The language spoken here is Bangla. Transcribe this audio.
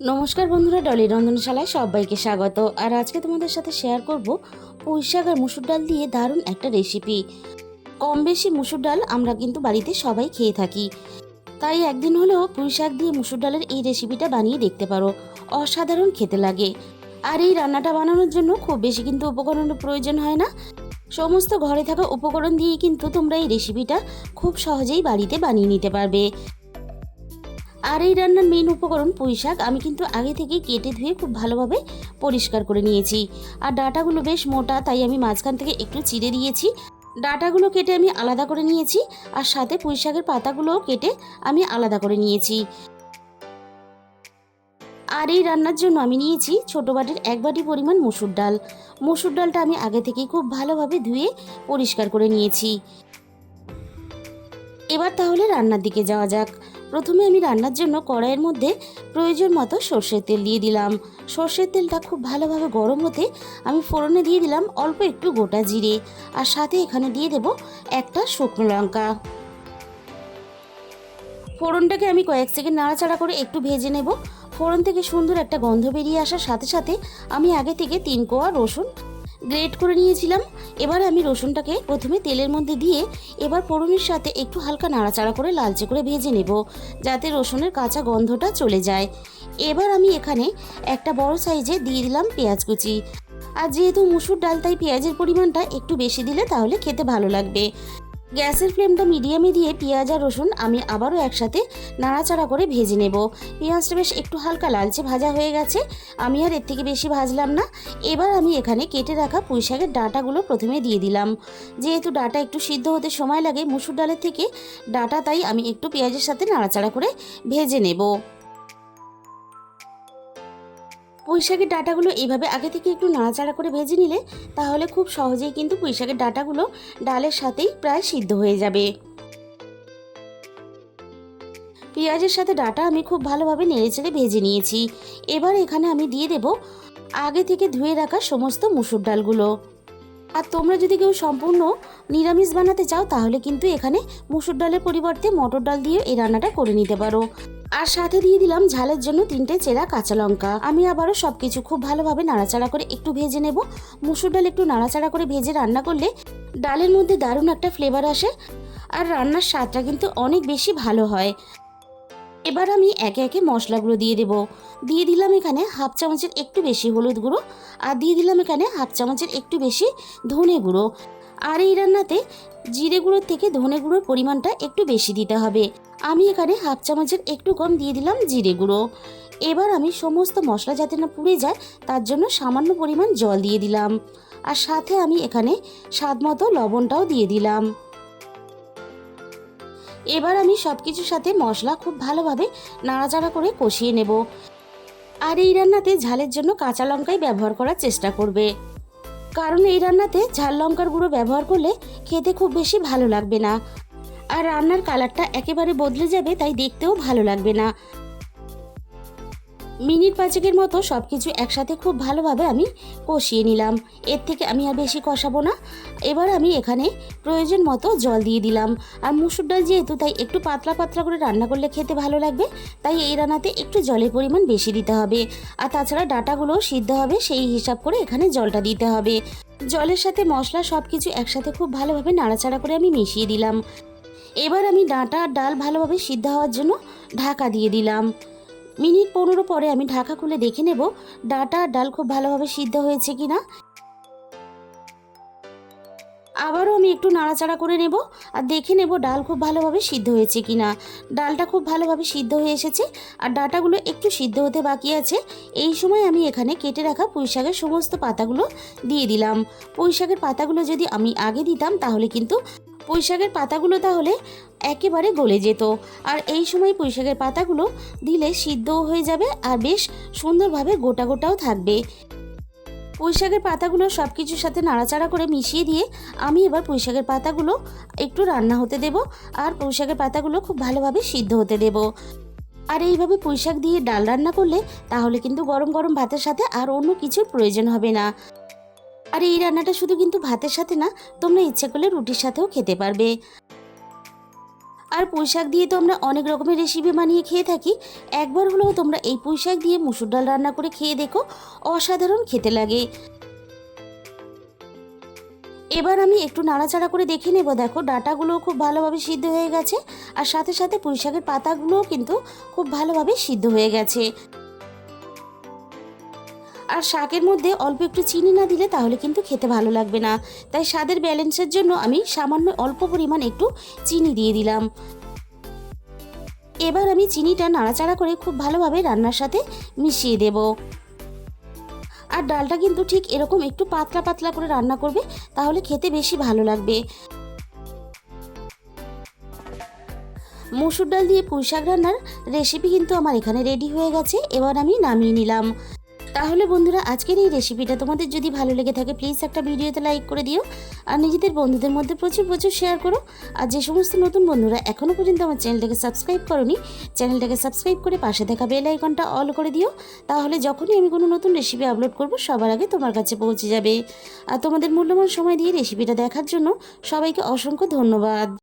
নমস্কার বন্ধুরা, dolirrondhanshala সবাইকে স্বাগত। আর আজকে তোমাদের সাথে শেয়ার করব পুঁইশাক আর মুসুর ডাল দিয়ে দারুণ একটা রেসিপি। কম বেশি মুসুর ডাল আমরা কিন্তু বাড়িতে সবাই খেয়ে থাকি, তাই একদিন হলেও পুঁইশাক দিয়ে মুসুর ডালের এই রেসিপিটা বানিয়ে দেখতে পারো। অসাধারণ খেতে লাগে। আর এই রান্নাটা বানানোর জন্য খুব বেশি কিন্তু উপকরণের প্রয়োজন হয় না। সমস্ত ঘরে থাকা উপকরণ দিয়েই কিন্তু তোমরা এই রেসিপিটা খুব সহজেই বাড়িতে বানিয়ে নিতে পারবে। আর এই রান্নার মেন উপকরণ পুঁইশাক আমি কিন্তু আগে থেকেই কেটে ধুয়ে খুব ভালোভাবে পরিষ্কার করে নিয়েছি। আর ডাঁটাগুলো বেশ মোটা, তাই আমি মাঝখান থেকে একটু চিড়ে দিয়েছি। ডাঁটাগুলো কেটে আমি আলাদা করে নিয়েছি, আর সাথে পুঁইশাকের পাতাগুলোও কেটে আমি আলাদা করে নিয়েছি। আর এই রান্নার জন্য আমি নিয়েছি ছোটো বাটির 1 বাটি পরিমাণ মসুর ডাল। মসুর ডালটা আমি আগে থেকেই খুব ভালোভাবে ধুয়ে পরিষ্কার করে নিয়েছি। এবার তাহলে রান্নার দিকে যাওয়া যাক। প্রথমে আমি রান্নার জন্য কড়াইয়ের মধ্যে প্রয়োজন মতো সর্ষের তেল দিয়ে দিলাম। সর্ষের তেলটা খুব ভালোভাবে গরম হতে আমি ফোড়নে দিয়ে দিলাম অল্প একটু গোটা জিরে, আর সাথে এখানে দিয়ে দেব একটা শুকনো লঙ্কা। ফোড়নটাকে আমি কয়েক সেকেন্ড নাড়াচাড়া করে একটু ভেজে নেব। ফোড়ন থেকে সুন্দর একটা গন্ধ বেরিয়ে আসার সাথে সাথে আমি আগে থেকে 3 কোয়া রসুন গ্রেট করে নিয়েছিলাম। এবার আমি রসুনটাকে প্রথমে তেলের মধ্যে দিয়ে এবার ফোড়নের সাথে একটু হালকা নাড়াচাড়া করে লালচে করে ভেজে নেব, যাতে রসুনের কাঁচা গন্ধটা চলে যায়। এবার আমি এখানে একটা বড় সাইজে দিয়ে দিলাম পেঁয়াজ কুচি। আর যেহেতু মুসুর ডাল, তাই পেঁয়াজের পরিমাণটা একটু বেশি দিলে তাহলে খেতে ভালো লাগবে। গ্যাসের ফ্লেমটা মিডিয়ামে দিয়ে পেঁয়াজ আর রসুন আমি আবারও একসাথে নাড়াচাড়া করে ভেজে নেব। পেঁয়াজটা বেশ একটু হালকা লালচে ভাজা হয়ে গেছে, আমি আর এর থেকে বেশি ভাজলাম না। এবার আমি এখানে কেটে রাখা পুঁইশাকের ডাঁটাগুলো প্রথমে দিয়ে দিলাম। যেহেতু ডাঁটা একটু সিদ্ধ হতে সময় লাগে মুসুর ডালের থেকে ডাঁটা, তাই আমি একটু পেঁয়াজের সাথে নাড়াচাড়া করে ভেজে নেব। পুঁইশাকের ডাঁটাগুলো এইভাবে আগে থেকে একটু নাড়াচাড়া করে ভেজে নিলে তাহলে খুব সহজেই কিন্তু পুঁইশাকের ডাঁটাগুলো ডালের সাথেই প্রায় সিদ্ধ হয়ে যাবে। পেঁয়াজের সাথে ডাঁটা আমি খুব ভালোভাবে নেড়েচেড়ে ভেজে নিয়েছি। এবার এখানে আমি দিয়ে দেব আগে থেকে ধুয়ে রাখা সমস্ত মুসুর ডালগুলো। আর তোমরা যদি কেউ সম্পূর্ণ নিরামিষ বানাতে চাও তাহলে কিন্তু এখানে মুসুর ডালের পরিবর্তে মটর ডাল দিয়ে এই রান্নাটা করে নিতে পারো। আর সাথে দিয়ে দিলাম ঝালের জন্য 3টে চেরা কাঁচা লঙ্কা। আমি আবারও সব কিছু খুব ভালোভাবে নাড়াচাড়া করে একটু ভেজে নেব। মুসুর ডাল একটু নাড়াচাড়া করে ভেজে রান্না করলে ডালের মধ্যে দারুণ একটা ফ্লেভার আসে, আর রান্নার স্বাদটা কিন্তু অনেক বেশি ভালো হয়। এবার আমি একে একে মশলাগুলো দিয়ে দেব। দিয়ে দিলাম এখানে 1/2 চামচের একটু বেশি হলুদ গুঁড়ো, আর দিয়ে দিলাম এখানে 1/2 চামচের একটু বেশি ধনে গুঁড়ো। আর এই রান্নাতে জিরে গুঁড়োর থেকে ধনে গুঁড়োর পরিমাণটা একটু বেশি দিতে হবে। আমি এখানে 1/2 চামচের একটু কম দিয়ে দিলাম জিরে গুঁড়ো। এবার আমি সমস্ত মশলা যাতে না পুড়ে যায় তার জন্য সামান্য পরিমাণ জল দিয়ে দিলাম, আর সাথে আমি এখানে স্বাদ মতো লবণটাও দিয়ে দিলাম। এবার আমি সব কিছুর সাথে মশলা খুব ভালোভাবে নাড়াচাড়া করে কষিয়ে নেব। আর এই রান্নাতে ঝালের জন্য কাঁচা লঙ্কাই ব্যবহার করার চেষ্টা করবে, কারণ এই রান্নাতে ঝাল লঙ্কার গুঁড়ো ব্যবহার করলে খেতে খুব বেশি ভালো লাগবে না, আর রান্নার কালারটা একেবারে বদলে যাবে, তাই দেখতেও ভালো লাগবে না। মিনিট 5 মতো সব কিছু একসাথে খুব ভালোভাবে আমি কষিয়ে নিলাম। এর থেকে আমি আর বেশি কষাবো না। এবার আমি এখানে প্রয়োজন মতো জল দিয়ে দিলাম। আর মুসুর ডাল যেহেতু, তাই একটু পাতলা পাতলা করে রান্না করলে খেতে ভালো লাগবে, তাই এই রান্নাতে একটু জলের পরিমাণ বেশি দিতে হবে। আর তাছাড়া ডাঁটাগুলোও সিদ্ধ হবে, সেই হিসাব করে এখানে জলটা দিতে হবে। জলের সাথে মশলা সব কিছু একসাথে খুব ভালোভাবে নাড়াচাড়া করে আমি মিশিয়ে দিলাম। এবার আমি ডাঁটা আর ডাল ভালোভাবে সিদ্ধ হওয়ার জন্য ঢাকা দিয়ে দিলাম। মিনিট 15 পরে আমি ঢাকা খুলে দেখে নেব ডাঁটা আর ডাল খুব ভালোভাবে সিদ্ধ হয়েছে কিনা। আবারও আমি একটু নাড়াচাড়া করে নেব আর দেখে নেব ডাল খুব ভালোভাবে সিদ্ধ হয়েছে কিনা। ডালটা খুব ভালোভাবে সিদ্ধ হয়ে এসেছে, আর ডাঁটাগুলো একটু সিদ্ধ হতে বাকি আছে। এই সময় আমি এখানে কেটে রাখা পুঁইশাকের সমস্ত পাতাগুলো দিয়ে দিলাম। পুঁইশাকের পাতাগুলো যদি আমি আগে দিতাম তাহলে কিন্তু পুঁইশাকের পাতাগুলো তাহলে একেবারে গলে যেত, আর এই সময় পুঁইশাকের পাতাগুলো দিলে সিদ্ধও হয়ে যাবে আর বেশ সুন্দরভাবে গোটা গোটাও থাকবে। পুঁইশাকের পাতাগুলো সব কিছুর সাথে নাড়াচাড়া করে মিশিয়ে দিয়ে আমি এবার পুঁইশাকের পাতাগুলো একটু রান্না হতে দেব, আর পুঁইশাকের পাতাগুলো খুব ভালোভাবে সিদ্ধ হতে দেব। আর এইভাবে পুঁইশাক দিয়ে ডাল রান্না করলে তাহলে কিন্তু গরম গরম ভাতের সাথে আর অন্য কিছুর প্রয়োজন হবে না। আর এই রান্নাটা শুধু কিন্তু ভাতের সাথে না, তোমরা ইচ্ছে করলে রুটির সাথেও খেতে পারবে। আর পুঁইশাক দিয়ে তো আমরা অনেক রকমের রেসিপি বানিয়ে খেয়ে থাকি, একবার হলেও তোমরা এই পুঁইশাক দিয়ে মুসুর ডাল রান্না করে খেয়ে দেখো, অসাধারণ খেতে লাগে। এবার আমি একটু নাড়াচাড়া করে দেখে নেব। দেখো ডাঁটাগুলোও খুব ভালোভাবে সিদ্ধ হয়ে গেছে, আর সাথে সাথে পুঁইশাকের পাতাগুলোও কিন্তু খুব ভালোভাবে সিদ্ধ হয়ে গেছে। আর শাকের মধ্যে অল্প একটু চিনি না দিলে তাহলে কিন্তু খেতে ভালো লাগবে না, তাই স্বাদের ব্যালেন্সের জন্য আমি সামান্য অল্প পরিমাণ একটু চিনি দিয়ে দিলাম। এবার আমি চিনিটা নাড়াচাড়া করে খুব ভালোভাবে রান্নার সাথে মিশিয়ে দেব। আর ডালটা কিন্তু ঠিক এরকম একটু পাতলা পাতলা করে রান্না করবে, তাহলে খেতে বেশি ভালো লাগবে। মসুর ডাল দিয়ে পুঁইশাক রান্নার রেসিপি কিন্তু আমার এখানে রেডি হয়ে গেছে। এবার আমি নামিয়ে নিলাম। তাহলে বন্ধুরা, আজকের এই রেসিপিটা তোমাদের যদি ভালো লেগে থাকে প্লিজ একটা ভিডিওতে লাইক করে দিও, আর নিজেদের বন্ধুদের মধ্যে প্রচুর প্রচুর শেয়ার করো। আর যে সমস্ত নতুন বন্ধুরা এখনও পর্যন্ত আমার চ্যানেলটাকে সাবস্ক্রাইব করোনি, চ্যানেলটাকে সাবস্ক্রাইব করে পাশে থাকা বেল আইকনটা অল করে দিও, তাহলে যখনই আমি কোনো নতুন রেসিপি আপলোড করব সবার আগে তোমার কাছে পৌঁছে যাবে। আর তোমাদের মূল্যবান সময় দিয়ে রেসিপিটা দেখার জন্য সবাইকে অসংখ্য ধন্যবাদ।